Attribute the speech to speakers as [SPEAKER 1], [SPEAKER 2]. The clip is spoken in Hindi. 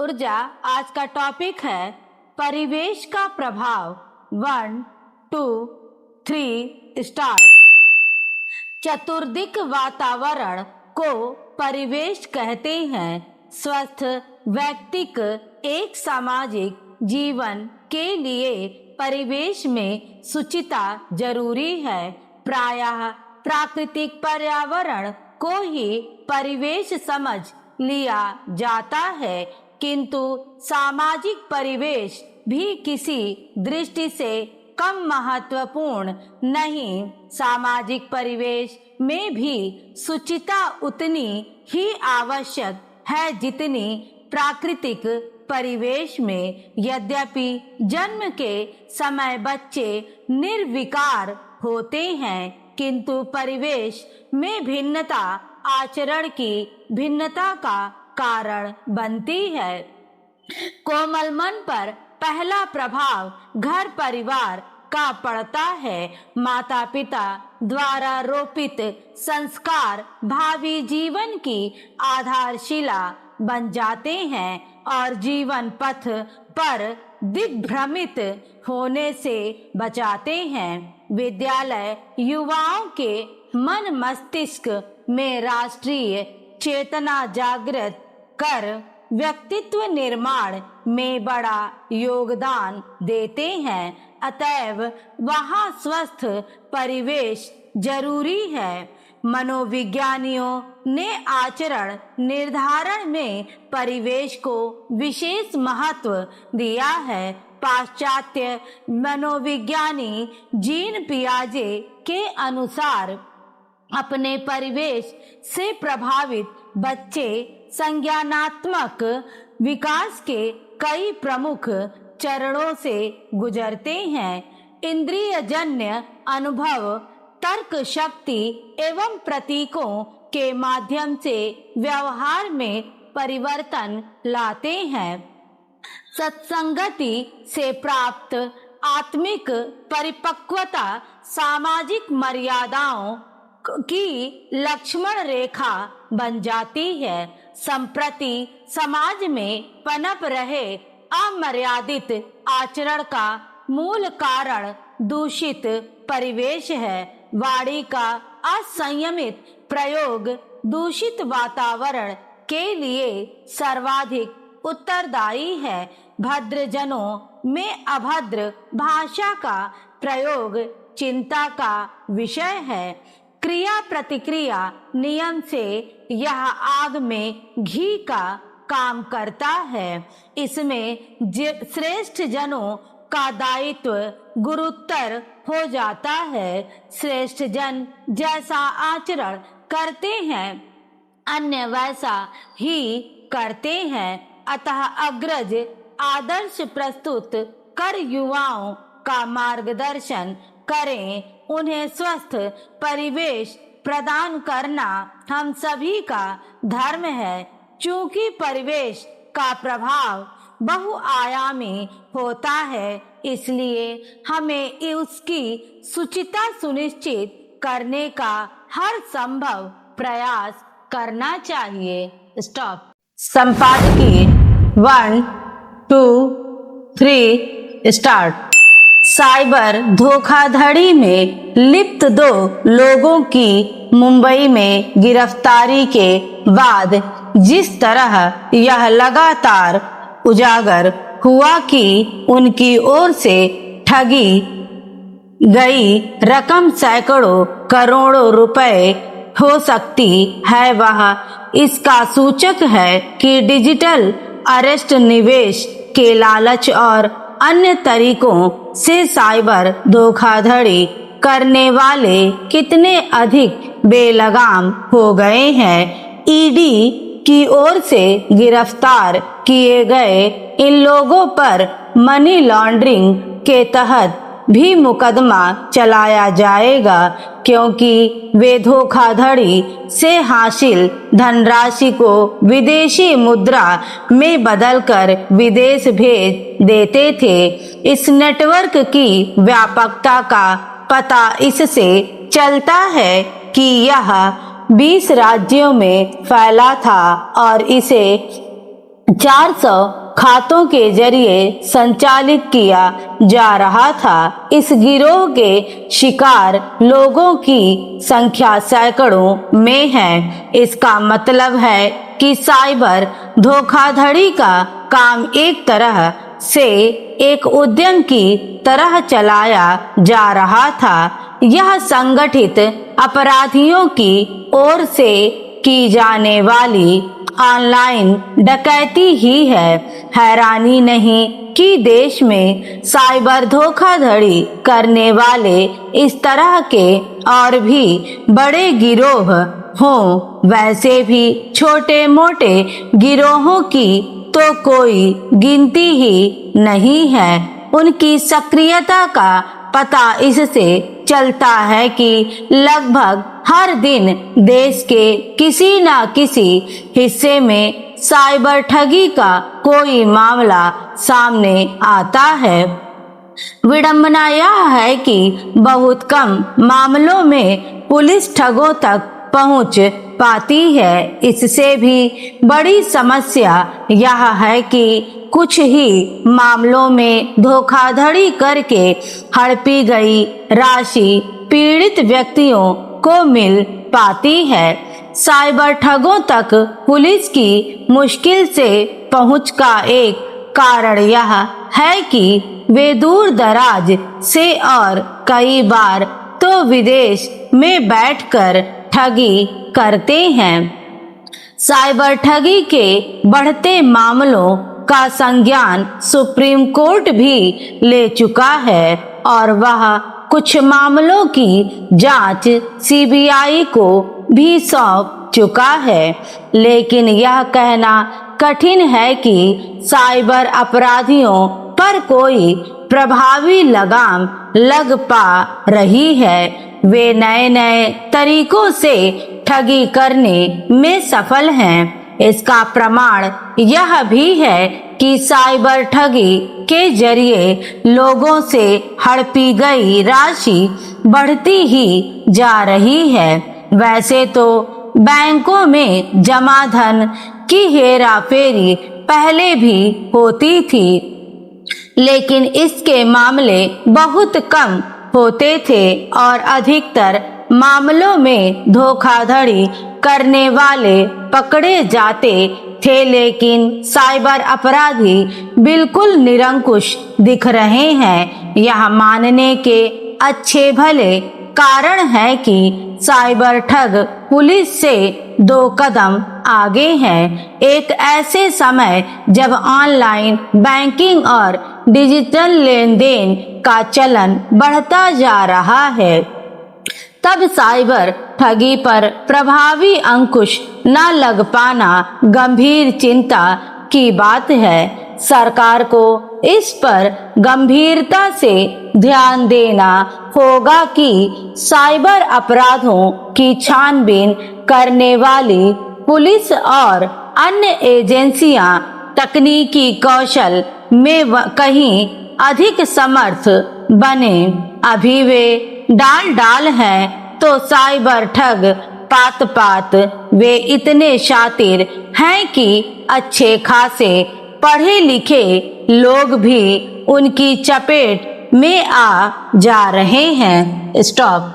[SPEAKER 1] ऊर्जा आज का टॉपिक है परिवेश का प्रभाव। 1, 2, 3 स्टार्ट। चतुर्दिक वातावरण को परिवेश कहते हैं। स्वस्थ व्यक्तिक एक सामाजिक जीवन के लिए परिवेश में शुचिता जरूरी है। प्रायः प्राकृतिक पर्यावरण को ही परिवेश समझ लिया जाता है, किंतु सामाजिक परिवेश भी किसी दृष्टि से कम महत्वपूर्ण नहीं। सामाजिक परिवेश में भी शुचिता उतनी ही आवश्यक है जितनी प्राकृतिक परिवेश में। यद्यपि जन्म के समय बच्चे निर्विकार होते हैं, किंतु परिवेश में भिन्नता आचरण की भिन्नता का कारण बनती है। कोमल मन पर पहला प्रभाव घर परिवार का पड़ता है। माता पिता द्वारा रोपित संस्कार भावी जीवन की आधारशिला बन जाते हैं और जीवन पथ पर दिग्भ्रमित होने से बचाते हैं। विद्यालय युवाओं के मन मस्तिष्क में राष्ट्रीय चेतना जागृत कर व्यक्तित्व निर्माण में बड़ा योगदान देते हैं। अतएव वहाँ स्वस्थ परिवेश जरूरी है। मनोविज्ञानियों ने आचरण निर्धारण में परिवेश को विशेष महत्व दिया है। पाश्चात्य मनोविज्ञानी जीन पियाजे के अनुसार अपने परिवेश से प्रभावित बच्चे संज्ञानात्मक विकास के कई प्रमुख चरणों से गुजरते हैं। इंद्रियजन्य अनुभव, तर्क शक्ति एवं प्रतीकों के माध्यम से व्यवहार में परिवर्तन लाते हैं। सत्संगति से प्राप्त आत्मिक परिपक्वता सामाजिक मर्यादाओं की लक्ष्मण रेखा बन जाती है। संप्रति समाज में पनप रहे अमर्यादित आचरण का मूल कारण दूषित परिवेश है। वाणी का असंयमित प्रयोग दूषित वातावरण के लिए सर्वाधिक उत्तरदायी है। भद्रजनों में अभद्र भाषा का प्रयोग चिंता का विषय है। क्रिया प्रतिक्रिया नियम से यह आग में घी का काम करता है। इसमें श्रेष्ठ जनों का दायित्व गुरुतर हो जाता है। श्रेष्ठ जन जैसा आचरण करते हैं, अन्य वैसा ही करते हैं। अतः अग्रज आदर्श प्रस्तुत कर युवाओं का मार्गदर्शन करें। उन्हें स्वस्थ परिवेश प्रदान करना हम सभी का धर्म है। चूंकि परिवेश का प्रभाव बहुआयामी होता है, इसलिए हमें उसकी शुचिता सुनिश्चित करने का हर संभव प्रयास करना चाहिए। स्टॉप। संपादकीय 1, 2, 3 स्टार्ट। साइबर धोखाधड़ी में लिप्त 2 लोगों की मुंबई में गिरफ्तारी के बाद जिस तरह यह लगातार उजागर हुआ कि उनकी ओर से ठगी गई रकम सैकड़ों करोड़ों रुपए हो सकती है, वह इसका सूचक है कि डिजिटल अरेस्ट निवेश के लालच और अन्य तरीकों से साइबर धोखाधड़ी करने वाले कितने अधिक बेलगाम हो गए हैं। ईडी की ओर से गिरफ्तार किए गए इन लोगों पर मनी लॉन्ड्रिंग के तहत भी मुकदमा चलाया जाएगा, क्योंकि वे धोखाधड़ी से हासिल धनराशि को विदेशी मुद्रा में बदलकर विदेश भेज देते थे। इस नेटवर्क की व्यापकता का पता इससे चलता है कि यह 20 राज्यों में फैला था और इसे 400 खातों के जरिए संचालित किया जा रहा था। इस गिरोह के शिकार लोगों की संख्या सैकड़ों में है। इसका मतलब है कि साइबर धोखाधड़ी का काम एक तरह से एक उद्यम की तरह चलाया जा रहा था। यह संगठित अपराधियों की ओर से की जाने वाली ऑनलाइन डकैती ही है। हैरानी नहीं कि देश में साइबर धोखाधड़ी करने वाले इस तरह के और भी बड़े गिरोह हों। वैसे भी छोटे मोटे गिरोहों की तो कोई गिनती ही नहीं है। उनकी सक्रियता का पता इससे चलता है कि लगभग हर दिन देश के किसी न किसी हिस्से में साइबर ठगी का कोई मामला सामने आता है। विडंबना यह है कि बहुत कम मामलों में पुलिस ठगों तक पहुंच पाती है। इससे भी बड़ी समस्या यह है कि कुछ ही मामलों में धोखाधड़ी करके हड़पी गई राशि पीड़ित व्यक्तियों को मिल पाती है। साइबर ठगों तक पुलिस की मुश्किल से पहुंच का एक कारण यह है कि वे दूर दराज से और कई बार तो विदेश में बैठकर ठगी करते हैं। साइबर ठगी के बढ़ते मामलों का संज्ञान सुप्रीम कोर्ट भी ले चुका है और वह कुछ मामलों की जांच सीबीआई को भी सौंप चुका है। लेकिन यह कहना कठिन है कि साइबर अपराधियों पर कोई प्रभावी लगाम लग पा रही है। वे नए नए तरीकों से ठगी करने में सफल हैं। इसका प्रमाण यह भी है कि साइबर ठगी के जरिए लोगों से हड़पी गई राशि बढ़ती ही जा रही है। वैसे तो बैंकों में जमा धन की हेराफेरी पहले भी होती थी, लेकिन इसके मामले बहुत कम होते थे और अधिकतर मामलों में धोखाधड़ी करने वाले पकड़े जाते थे। लेकिन साइबर अपराधी बिल्कुल निरंकुश दिख रहे हैं। यह मानने के अच्छे भले कारण है कि साइबर ठग पुलिस से 2 कदम आगे हैं। एक ऐसे समय जब ऑनलाइन बैंकिंग और डिजिटल लेन देन का चलन बढ़ता जा रहा है, तब साइबर ठगी पर प्रभावी अंकुश न लग पाना गंभीर चिंता की बात है। सरकार को इस पर गंभीरता से ध्यान देना होगा कि साइबर अपराधों की छानबीन करने वाली पुलिस और अन्य एजेंसियां तकनीकी कौशल में कहीं अधिक समर्थ बने। अभी वे डाल हैं तो साइबर ठग पात पात वे इतने शातिर हैं कि अच्छे खासे पढ़े लिखे लोग भी उनकी चपेट में आ जा रहे हैं। स्टॉप।